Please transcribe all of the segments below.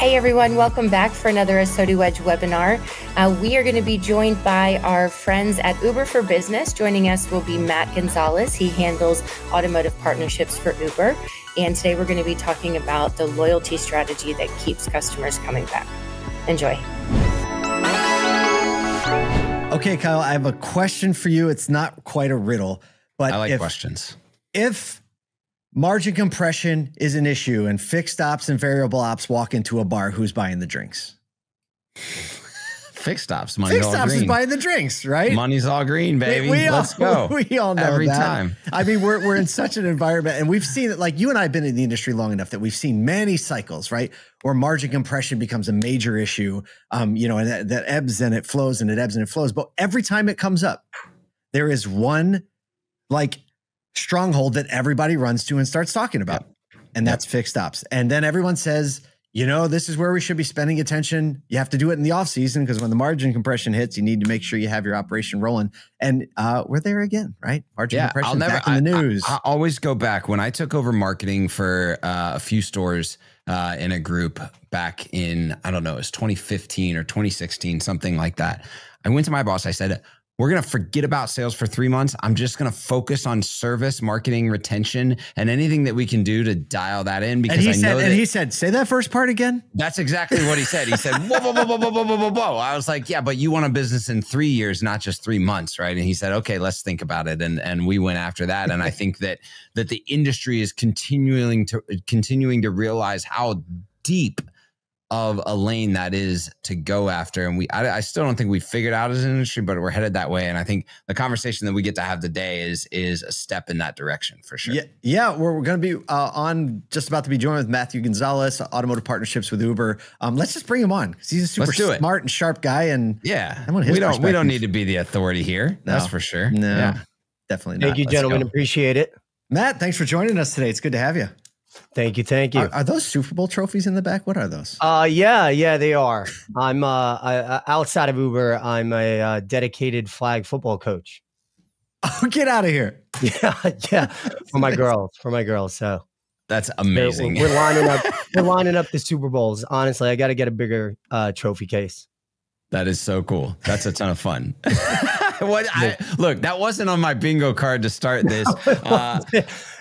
Hey everyone, welcome back for another ASOTU Edge webinar. We are going to be joined by our friends at Uber for Business. Joining us will be Matt Gonzalez. He handles automotive partnerships for Uber. And today we're going to be talking about the loyalty strategy that keeps customers coming back. Enjoy. Okay, Kyle, I have a question for you. It's not quite a riddle, but I like questions. If margin compression is an issue and fixed ops and variable ops walk into a bar, who's buying the drinks? Fixed ops, money's all green. Fixed ops is buying the drinks, right? Money's all green, baby. Let's go. We all know every that. time. I mean, we're in such an environment, and we've seen it. Like you and I have been in the industry long enough that we've seen many cycles, right, where margin compression becomes a major issue. And that ebbs and it flows, and it ebbs and it flows. But every time it comes up, there is one stronghold that everybody runs to and starts talking about. And that's fixed ops. And then everyone says, this is where we should be spending attention. You have to do it in the off season because when the margin compression hits, you need to make sure you have your operation rolling. And we're there again, right? Margin compression back in the news. I always go back. When I took over marketing for a few stores in a group back in, I don't know, it was 2015 or 2016, something like that. I went to my boss. I said, we're going to forget about sales for 3 months. I'm just going to focus on service, marketing, retention, and anything that we can do to dial that in. Because he said, say that first part again. That's exactly what he said. He said, whoa, whoa, whoa, whoa, whoa, whoa, whoa, whoa. I was like, yeah, but you want a business in 3 years, not just 3 months, right? And he said, okay, let's think about it. And we went after that. And I think that the industry is continuing to realize how deep of a lane that is to go after. And I still don't think we've figured out as an industry, but we're headed that way. And I think the conversation that we get to have today is a step in that direction for sure. Yeah. We're going to be just about to be joined with Matthew Gonzalez, automotive partnerships with Uber. Let's just bring him on because he's a super smart and sharp guy. And we don't need to be the authority here. That's for sure. No, definitely not. Thank you, gentlemen. Appreciate it. Matt, thanks for joining us today. It's good to have you. Thank you. Thank you. Are those Super Bowl trophies in the back? What are those? Yeah, they are. I'm outside of Uber. I'm a dedicated flag football coach. Oh, get out of here. Yeah. For my girls. So that's amazing. We're lining up the Super Bowls. Honestly, I got to get a bigger trophy case. That is so cool. That's a ton of fun. Look, that wasn't on my bingo card to start this.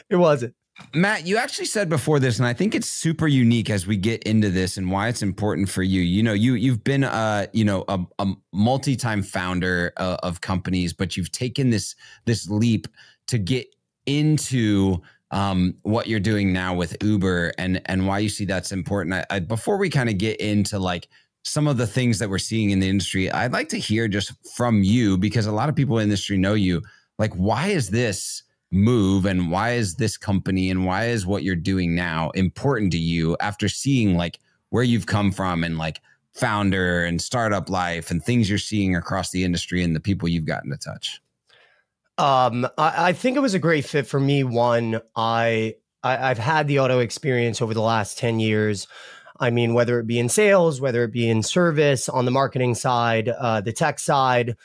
It wasn't. Matt, you actually said before this, and I think it's super unique as we get into this and why it's important for you. You've been a multi-time founder of companies, but you've taken this leap to get into what you're doing now with Uber and why you see that's important. Before we kind of get into some of the things that we're seeing in the industry, I'd like to hear just from you, because a lot of people in the industry know you. Why is this move and why is this company and why is what you're doing now important to you after seeing where you've come from and founder and startup life and things you're seeing across the industry and the people you've gotten to touch? I think it was a great fit for me. One, I've had the auto experience over the last 10 years. I mean, whether it be in sales, whether it be in service, on the marketing side, the tech side,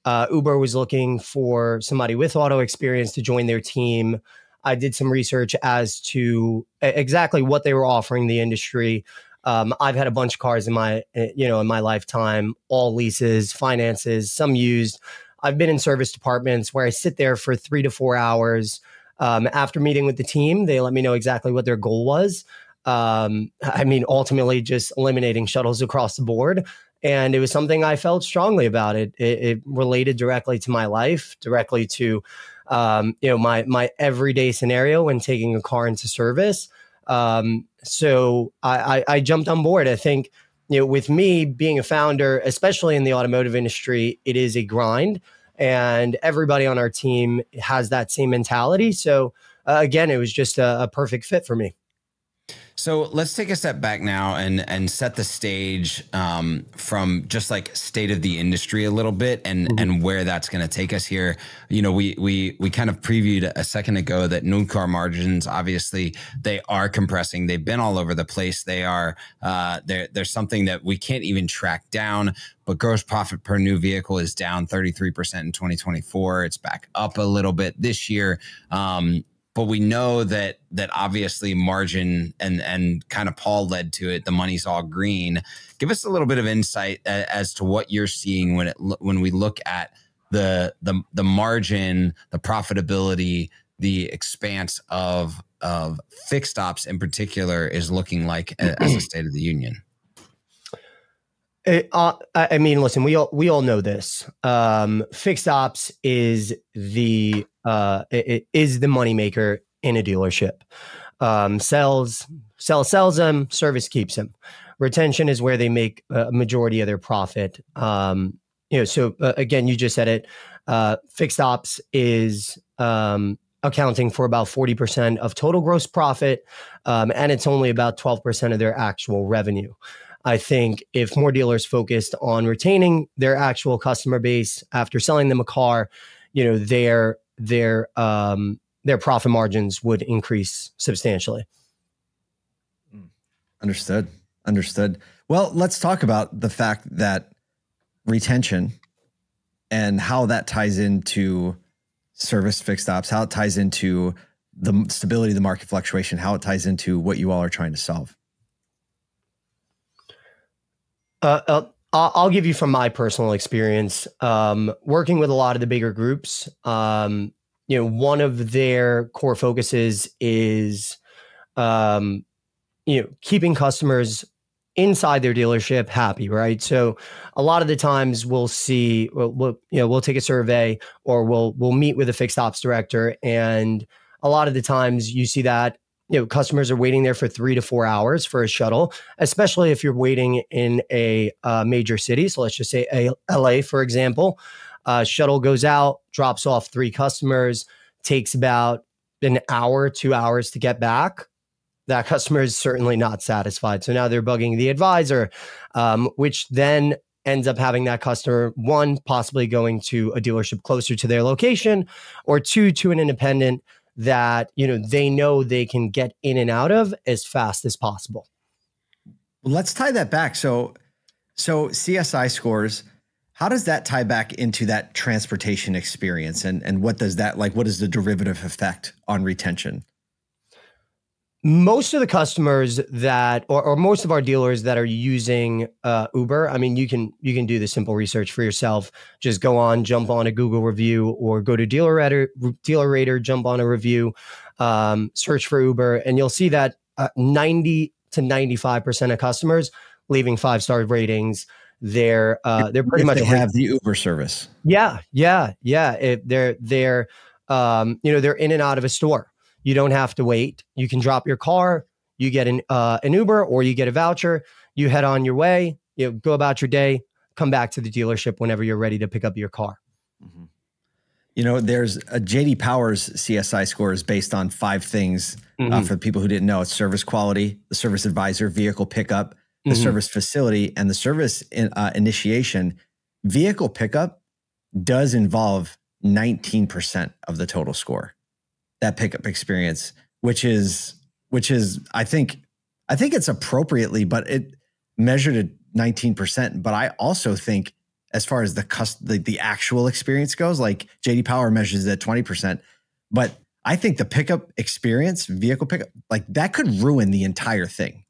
Uber was looking for somebody with auto experience to join their team. I did some research as to exactly what they were offering the industry. I've had a bunch of cars in my lifetime, all leases, finances, some used. I've been in service departments where I sit there for 3 to 4 hours. After meeting with the team, they let me know exactly what their goal was. Ultimately just eliminating shuttles across the board. And it was something I felt strongly about. It related directly to my life, directly to, my everyday scenario when taking a car into service. So I jumped on board. I think, with me being a founder, especially in the automotive industry, it is a grind, and everybody on our team has that same mentality. So again, it was just a perfect fit for me. So let's take a step back now and set the stage from just state of the industry a little bit and where that's going to take us here. We kind of previewed a second ago that new car margins, obviously they are compressing. They've been all over the place. They are there's something that we can't even track down, but gross profit per new vehicle is down 33% in 2024. It's back up a little bit this year. but we know that obviously margin and kind of Paul led to it. The money's all green. Give us a little bit of insight as to what you're seeing when we look at the margin, the profitability, the expanse of fixed ops in particular is looking like as a State of the Union. I mean, listen, we all know this. Fixed ops is the moneymaker in a dealership. Sells them, service keeps them. Retention is where they make a majority of their profit. So again, you just said it. Fixed ops is accounting for about 40% of total gross profit, and it's only about 12% of their actual revenue. I think if more dealers focused on retaining their actual customer base after selling them a car, their profit margins would increase substantially. Understood. Well, let's talk about the fact that retention and how that ties into service fixed ops, how it ties into the stability of the market fluctuation, how it ties into what you all are trying to solve. I'll give you from my personal experience, working with a lot of the bigger groups. One of their core focuses is, keeping customers inside their dealership happy, right? So a lot of the times we'll see, we'll take a survey or we'll meet with a fixed ops director, and a lot of the times you see that customers are waiting there for 3 to 4 hours for a shuttle, especially if you're waiting in a major city. So let's just say LA, for example. Shuttle goes out, drops off 3 customers, takes about an hour, 2 hours to get back. That customer is certainly not satisfied. So now they're bugging the advisor, which then ends up having that customer, 1, possibly going to a dealership closer to their location, or 2, to an independent that they know they can get in and out of as fast as possible. Well, let's tie that back. So CSI scores, how does that tie back into that transportation experience, and what does that what is the derivative effect on retention? Most of the customers that, or most of our dealers that are using Uber, I mean, you can do the simple research for yourself. Just jump on a Google review, or go to DealerRater, jump on a review, search for Uber, and you'll see that 90 to 95% of customers leaving 5-star ratings. They're pretty much have the Uber service. Yeah. They're in and out of a store. You don't have to wait. You can drop your car, you get an Uber, or you get a voucher, you head on your way, go about your day, come back to the dealership whenever you're ready to pick up your car. Mm-hmm. There's a JD Power's CSI score is based on 5 things. For the people who didn't know, it's service quality, the service advisor, vehicle pickup, the service facility, and the service initiation. Vehicle pickup does involve 19% of the total score. That pickup experience, which is I think it's appropriately, but it measured at 19%. But I also think, as far as the actual experience goes, like JD Power measures it at 20%, but I think the pickup experience, vehicle pickup, that could ruin the entire thing,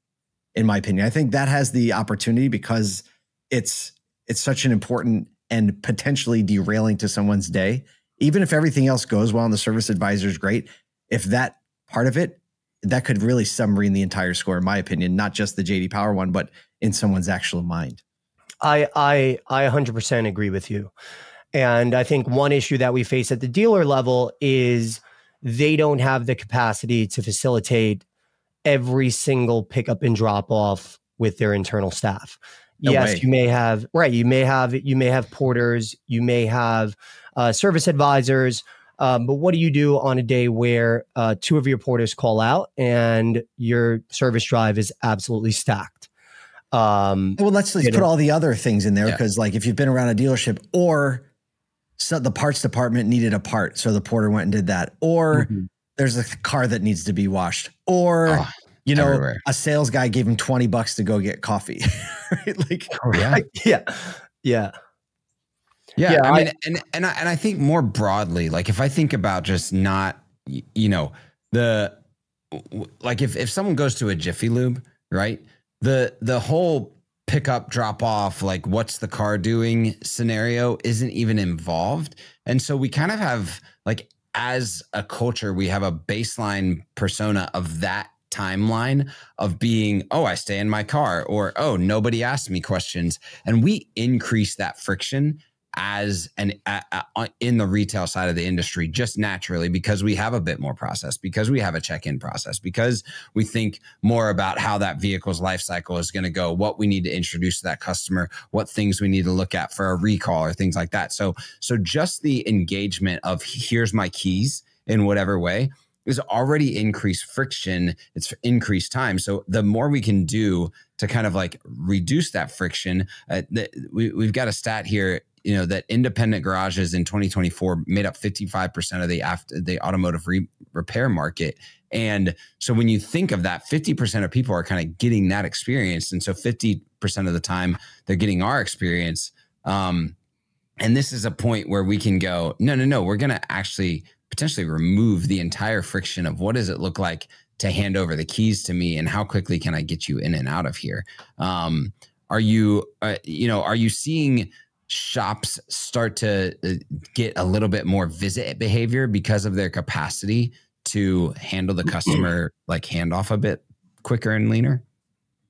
in my opinion. I think that has the opportunity, because it's such an important and potentially derailing to someone's day. Even if everything else goes well and the service advisor is great, if that part of it, that could really submarine the entire score, in my opinion, not just the JD Power one, but in someone's actual mind. I 100% agree with you. And I think one issue that we face at the dealer level is they don't have the capacity to facilitate every single pickup and drop off with their internal staff. Yes, you may have porters, you may have service advisors, but what do you do on a day where 2 of your porters call out and your service drive is absolutely stacked? Well, let's put all the other things in there, because if you've been around a dealership, or the parts department needed a part, so the porter went and did that, or there's a car that needs to be washed, or everywhere. A sales guy gave him $20 to go get coffee. Right? Yeah. Yeah, I mean, and I think more broadly, if I think about just not, like if someone goes to a Jiffy Lube, right? The whole pickup, drop off, like what's the car doing scenario isn't even involved. And so we kind of have, like, as a culture, we have a baseline persona of that timeline of being, oh, I stay in my car, or, oh, nobody asked me questions. And we increase that friction as in the retail side of the industry, just naturally, because we have a bit more process, because we have a check-in process, because we think more about how that vehicle's life cycle is going to go, what we need to introduce to that customer, what things we need to look at for a recall or things like that. So just the engagement of here's my keys in whatever way is already increased friction. It's increased time. So the more we can do to kind of like reduce that friction, we've got a stat here, that independent garages in 2024 made up 55% of the automotive repair market. And so when you think of that, 50% of people are kind of getting that experience. And so 50% of the time they're getting our experience. And this is a point where we can go, no, we're going to actually potentially remove the entire friction of what does it look like to hand over the keys to me, and how quickly can I get you in and out of here? Are you seeing shops start to get a little bit more visit behavior because of their capacity to handle the customer like handoff a bit quicker and leaner?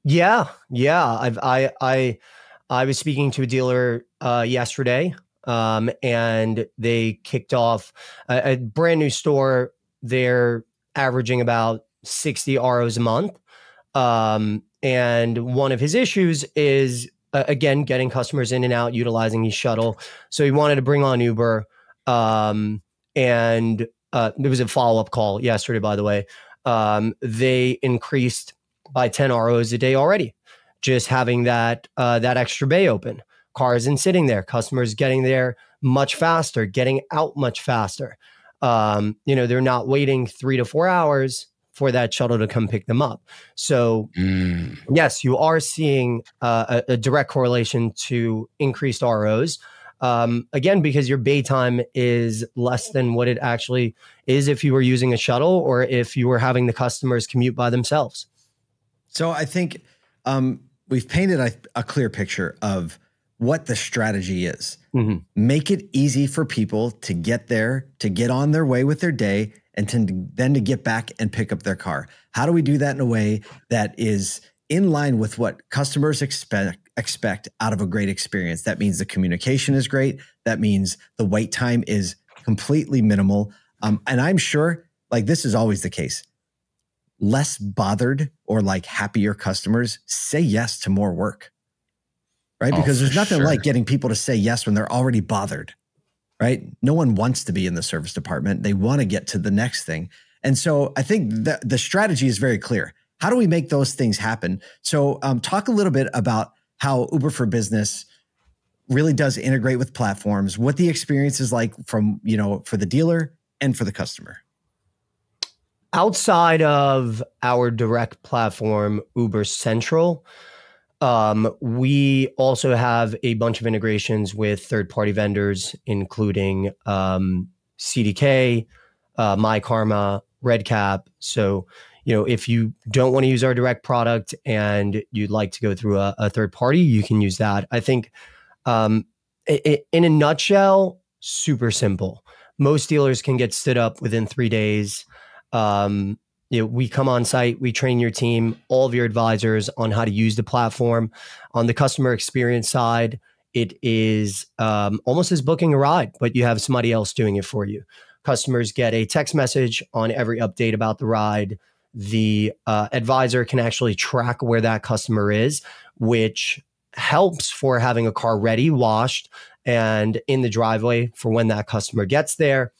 Yeah. I was speaking to a dealer yesterday, and they kicked off a brand new store. They're averaging about 60 ROs a month. And one of his issues is, again, getting customers in and out, utilizing his shuttle. So he wanted to bring on Uber. And there was a follow-up call yesterday, by the way. They increased by 10 ROs a day already, just having that extra bay open. Car isn't sitting there. Customers getting there much faster, getting out much faster. They're not waiting 3 to 4 hours for that shuttle to come pick them up. So yes, you are seeing a direct correlation to increased ROs. Again, because your bay time is less than what it actually is if you were using a shuttle or if you were having the customers commute by themselves. So I think we've painted a clear picture of what the strategy is. Mm-hmm. Make it easy for people to get there, to get on their way with their day, and then to get back and pick up their car. How do we do that in a way that is in line with what customers expect out of a great experience? That means the communication is great. That means the wait time is completely minimal. And I'm sure, like, this is always the case. Less bothered or like happier customers say yes to more work, right? Because there's nothing like getting people to say yes when they're already bothered. Right? No one wants to be in the service department. They want to get to the next thing. And so I think that the strategy is very clear. How do we make those things happen? So talk a little bit about how Uber for Business really does integrate with platforms, what the experience is like from, for the dealer and for the customer. Outside of our direct platform, Uber Central, we also have a bunch of integrations with third-party vendors, including CDK, MyKarma, RedCap. So, if you don't want to use our direct product and you'd like to go through a third party, you can use that. I think in a nutshell, super simple. Most dealers can get stood up within 3 days. We come on site, we train your team, all of your advisors on how to use the platform. On the customer experience side, it is almost as booking a ride, but you have somebody else doing it for you. Customers get a text message on every update about the ride. The advisor can actually track where that customer is, which helps for having a car ready, washed, and in the driveway for when that customer gets there.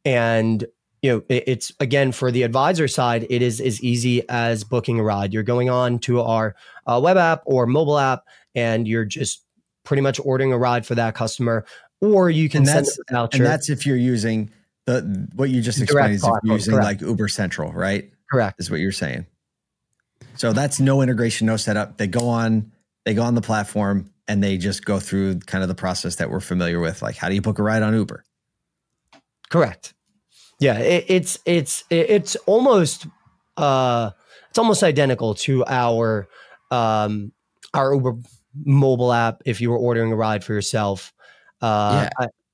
It's, again, for the advisor side, it is as easy as booking a ride. You're going on to our web app or mobile app, and you're just pretty much ordering a ride for that customer, or you can send a voucher. And that's if you're using what you just explained is if you're using like Uber Central, right? Correct. Is what you're saying. So that's no integration, no setup. They go on the platform and they just go through kind of the process that we're familiar with. Like, how do you book a ride on Uber? Correct. Yeah, it's almost identical to our Uber mobile app if you were ordering a ride for yourself. Yeah.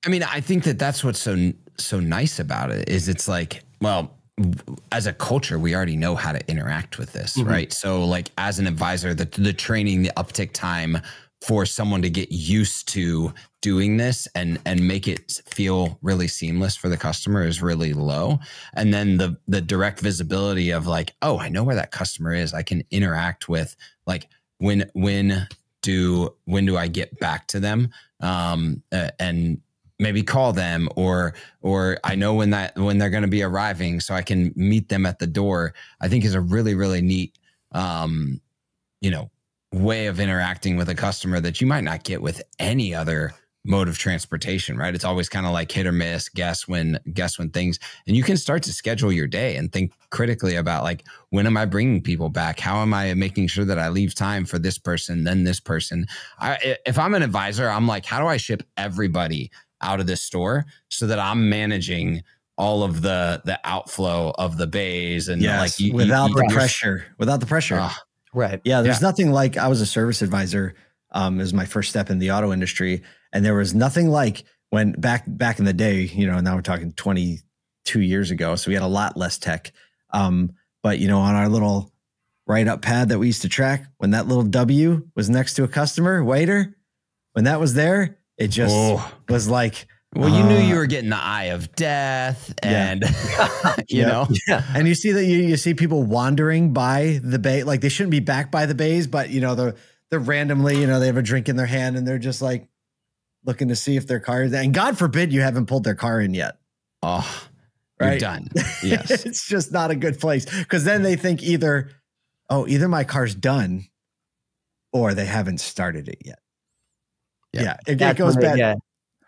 I mean, I think that that's what's so nice about it is it's like, well, as a culture, we already know how to interact with this, right? So like as an advisor, the training, the uptick time for someone to get used to doing this and make it feel really seamless for the customer is really low. And then the direct visibility of like, oh, I know where that customer is. I can interact with like when do I get back to them? And maybe call them or I know when they're going to be arriving so I can meet them at the door, I think is a really, really neat, way of interacting with a customer that you might not get with any other mode of transportation, right? It's always kind of like hit or miss, guess when things, and you can start to schedule your day and think critically about like, when am I bringing people back? How am I making sure that I leave time for this person, then this person? If I'm an advisor, I'm like, how do I ship everybody out of this store so that I'm managing all of the outflow of the bays and without the pressure. Right. Yeah. There's nothing like, I was a service advisor. It was my first step in the auto industry. And there was nothing like when back in the day, now we're talking 22 years ago. So we had a lot less tech. But on our little write-up pad that we used to track, when that little W was next to a customer, waiter, when that was there, it just was like, well, you knew you were getting the eye of death and, Yeah. And you see that you see people wandering by the bay, like they shouldn't be back by the bays, but they're randomly, they have a drink in their hand and they're just like looking to see if their car is, and God forbid you haven't pulled their car in yet. Oh, right? You're done. Yes. It's just not a good place because then they think either my car's done or they haven't started it yet. Yeah. It goes bad. Yeah.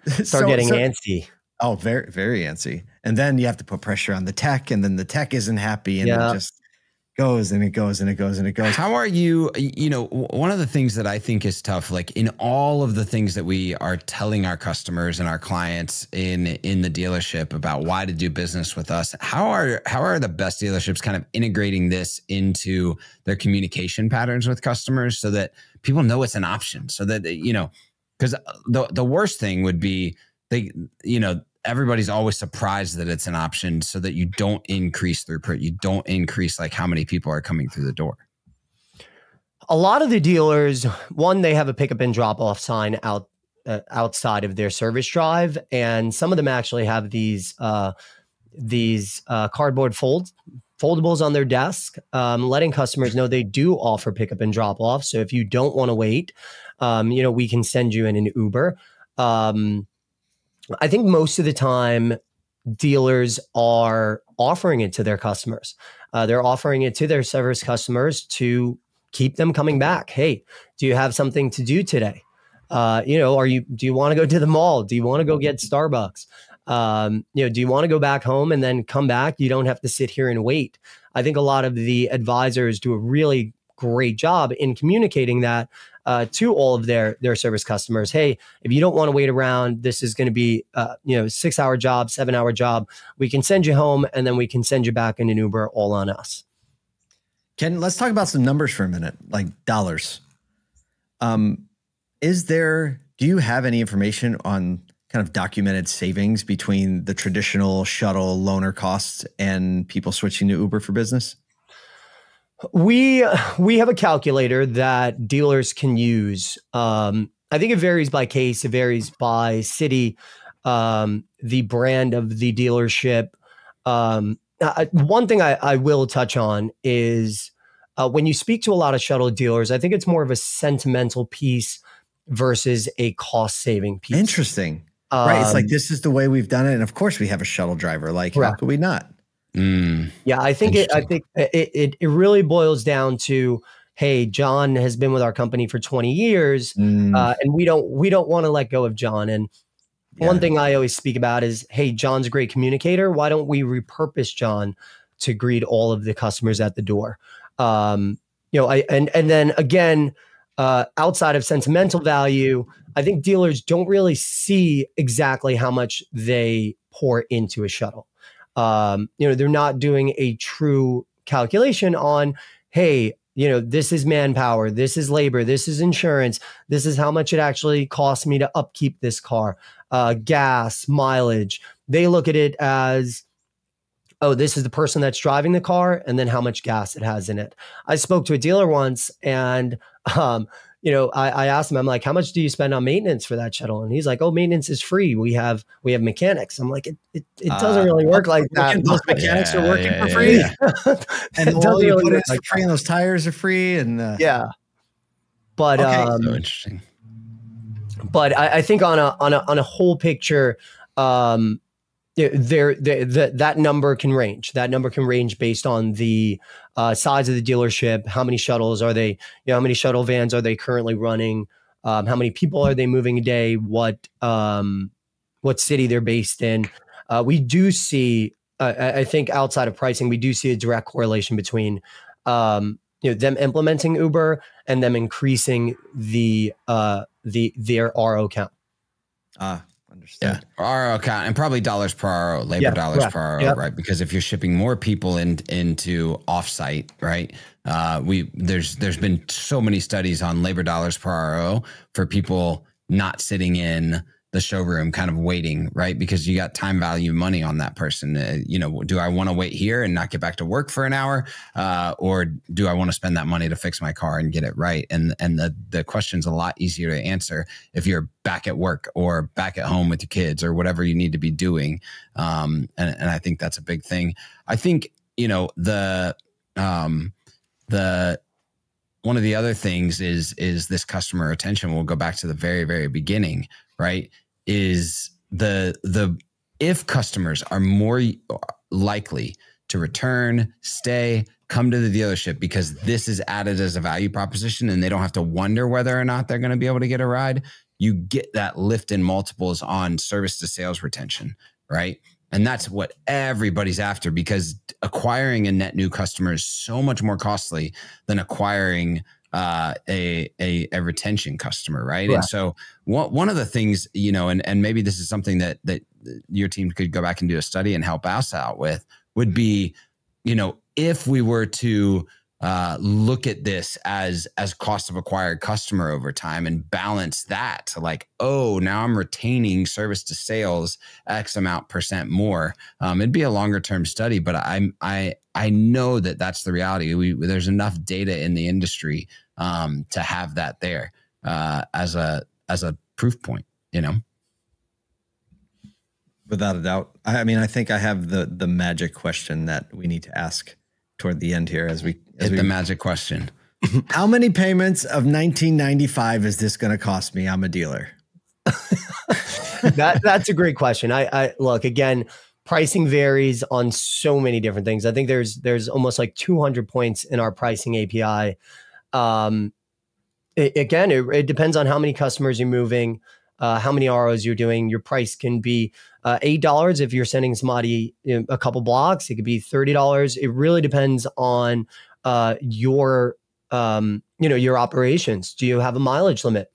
Start getting antsy. Oh, very, very antsy. And then you have to put pressure on the tech and then the tech isn't happy and it just goes and it goes and it goes and it goes. How are you, one of the things that I think is tough, like in all of the things that we are telling our customers and our clients in the dealership about why to do business with us, how are the best dealerships kind of integrating this into their communication patterns with customers so that people know it's an option so that, because the worst thing would be everybody's always surprised that it's an option so that you don't increase throughput. You don't increase like how many people are coming through the door. A lot of the dealers, one, they have a pickup and drop off sign outside of their service drive. And some of them actually have these cardboard foldables on their desk, letting customers know they do offer pickup and drop off. So if you don't want to wait, we can send you in an Uber. I think most of the time dealers are offering it to their customers. They're offering it to their service customers to keep them coming back. Hey, do you have something to do today? Do you want to go to the mall? Do you want to go get Starbucks? Do you want to go back home and then come back? You don't have to sit here and wait. I think a lot of the advisors do a really great job in communicating that to all of their service customers. Hey, if you don't want to wait around, this is going to be 6-hour job, 7-hour job. We can send you home and then we can send you back in an Uber, all on us. Ken, let's talk about some numbers for a minute, like dollars. Do you have any information on kind of documented savings between the traditional shuttle loaner costs and people switching to Uber for Business? We have a calculator that dealers can use. I think it varies by case. It varies by city, the brand of the dealership. One thing I will touch on is when you speak to a lot of shuttle dealers, I think it's more of a sentimental piece versus a cost-saving piece. Interesting. Right. It's like, this is the way we've done it. And of course we have a shuttle driver. Like, how could we not? Yeah, I think it really boils down to, hey, John has been with our company for 20 years, and we don't want to let go of John. And one thing I always speak about is, hey, John's a great communicator. Why don't we repurpose John to greet all of the customers at the door? And then again, outside of sentimental value, I think dealers don't really see exactly how much they pour into a shuttle. They're not doing a true calculation on, hey, this is manpower, this is labor, this is insurance, this is how much it actually costs me to upkeep this car, gas, mileage. They look at it as, oh, this is the person that's driving the car and then how much gas it has in it. I spoke to a dealer once and, I asked him, I'm like, how much do you spend on maintenance for that shuttle? And he's like, oh, maintenance is free. We have mechanics. I'm like, it doesn't really work like that. Those mechanics are working for free. Yeah. And the oil you put in is free and those tires are free. And but so interesting. But I think on a whole picture, that number can range. That number can range based on the size of the dealership. How many shuttles are they? How many shuttle vans are they currently running? How many people are they moving a day? What city they're based in? We do see. I think outside of pricing, we do see a direct correlation between them implementing Uber and them increasing their RO count. Understood. Yeah, RO count and probably dollars per RO, labor dollars per RO, right? Because if you're shipping more people into offsite, right? There's been so many studies on labor dollars per RO for people not sitting in the showroom, kind of waiting, right? Because you got time value money on that person. Do I want to wait here and not get back to work for an hour, or do I want to spend that money to fix my car and get it right? And the question's a lot easier to answer if you're back at work or back at home with your kids or whatever you need to be doing. And I think that's a big thing. I think the one of the other things is this customer retention. We'll go back to the very, very beginning, right? Is if customers are more likely to return, stay, come to the dealership because this is added as a value proposition and they don't have to wonder whether or not they're going to be able to get a ride, you get that lift in multiples on service to sales retention, right? And that's what everybody's after, because acquiring a net new customer is so much more costly than acquiring a retention customer, right? And so one of the things, and maybe this is something that your team could go back and do a study and help us out with, would be, if we were to look at this as cost of acquired customer over time and balance that to like, oh, now I'm retaining service to sales X amount % more. It'd be a longer term study, but I know that that's the reality. There's enough data in the industry to have that there as a proof point, Without a doubt. I mean, I think I have the magic question that we need to ask toward the end here as we hit the magic question. How many payments of $19.95 is this going to cost me? I'm a dealer. That's a great question. I look, again, pricing varies on so many different things. I think there's almost like 200 points in our pricing API. It depends on how many customers you're moving, how many ROs you're doing. Your price can be $8 if you're sending somebody a couple blocks. It could be $30. It really depends on your operations. Do you have a mileage limit?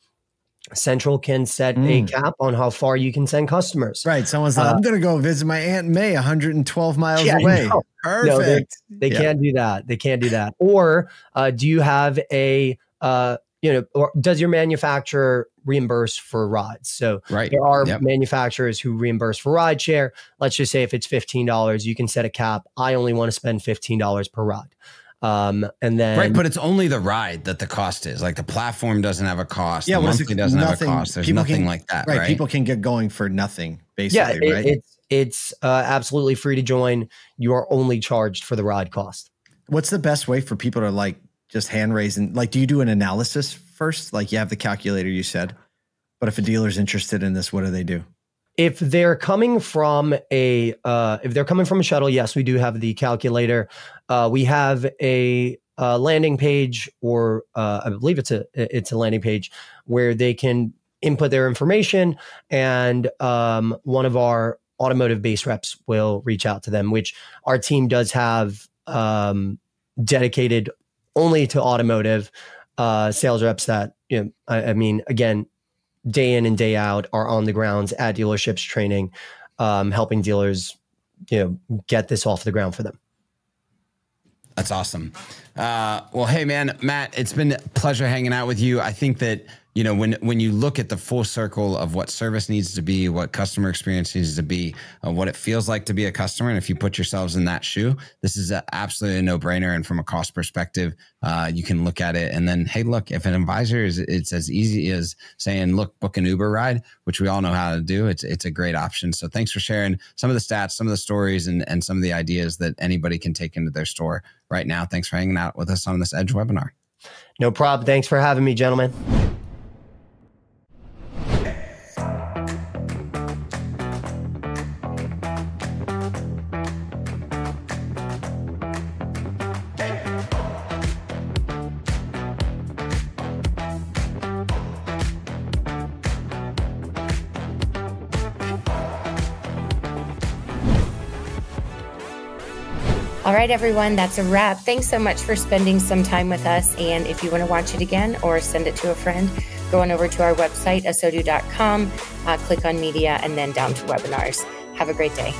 Central can set a cap on how far you can send customers. Right. Someone's like, I'm going to go visit my Aunt May 112 miles away. No. Perfect. No, they can't do that. They can't do that. Or do you have or does your manufacturer reimburse for rides? So there are manufacturers who reimburse for ride share. Let's just say if it's $15, you can set a cap. I only want to spend $15 per ride. And then right, but it's only the ride that the cost is. Like the platform doesn't have a cost. Yeah, the monthly doesn't have a cost. There's nothing like that. Right. People can get going for nothing, basically. Yeah, it's absolutely free to join. You are only charged for the ride cost. What's the best way for people to like just hand raise and like, do you do an analysis first? Like you have the calculator, you said, but if a dealer's interested in this, what do they do? If they're coming from a shuttle, yes, we do have the calculator. We have a landing page, or I believe it's a landing page where they can input their information, and one of our automotive base reps will reach out to them, which our team does have dedicated only to automotive sales reps that, I mean, again, day in and day out are on the grounds at dealerships training, helping dealers get this off the ground for them. That's awesome. Well, hey man, Matt, it's been a pleasure hanging out with you. I think that, when you look at the full circle of what service needs to be, what customer experience needs to be, what it feels like to be a customer, and if you put yourselves in that shoe, this is absolutely a no-brainer. And from a cost perspective, you can look at it and then, hey, look, if an advisor it's as easy as saying, look, book an Uber ride, which we all know how to do. It's a great option. So thanks for sharing some of the stats, some of the stories, and some of the ideas that anybody can take into their store right now. Thanks for hanging out with us on this Edge webinar. No problem. Thanks for having me, gentlemen. All right, everyone, that's a wrap. Thanks so much for spending some time with us. And if you want to watch it again or send it to a friend, go on over to our website, ASOTU.com, click on media, and then down to webinars. Have a great day.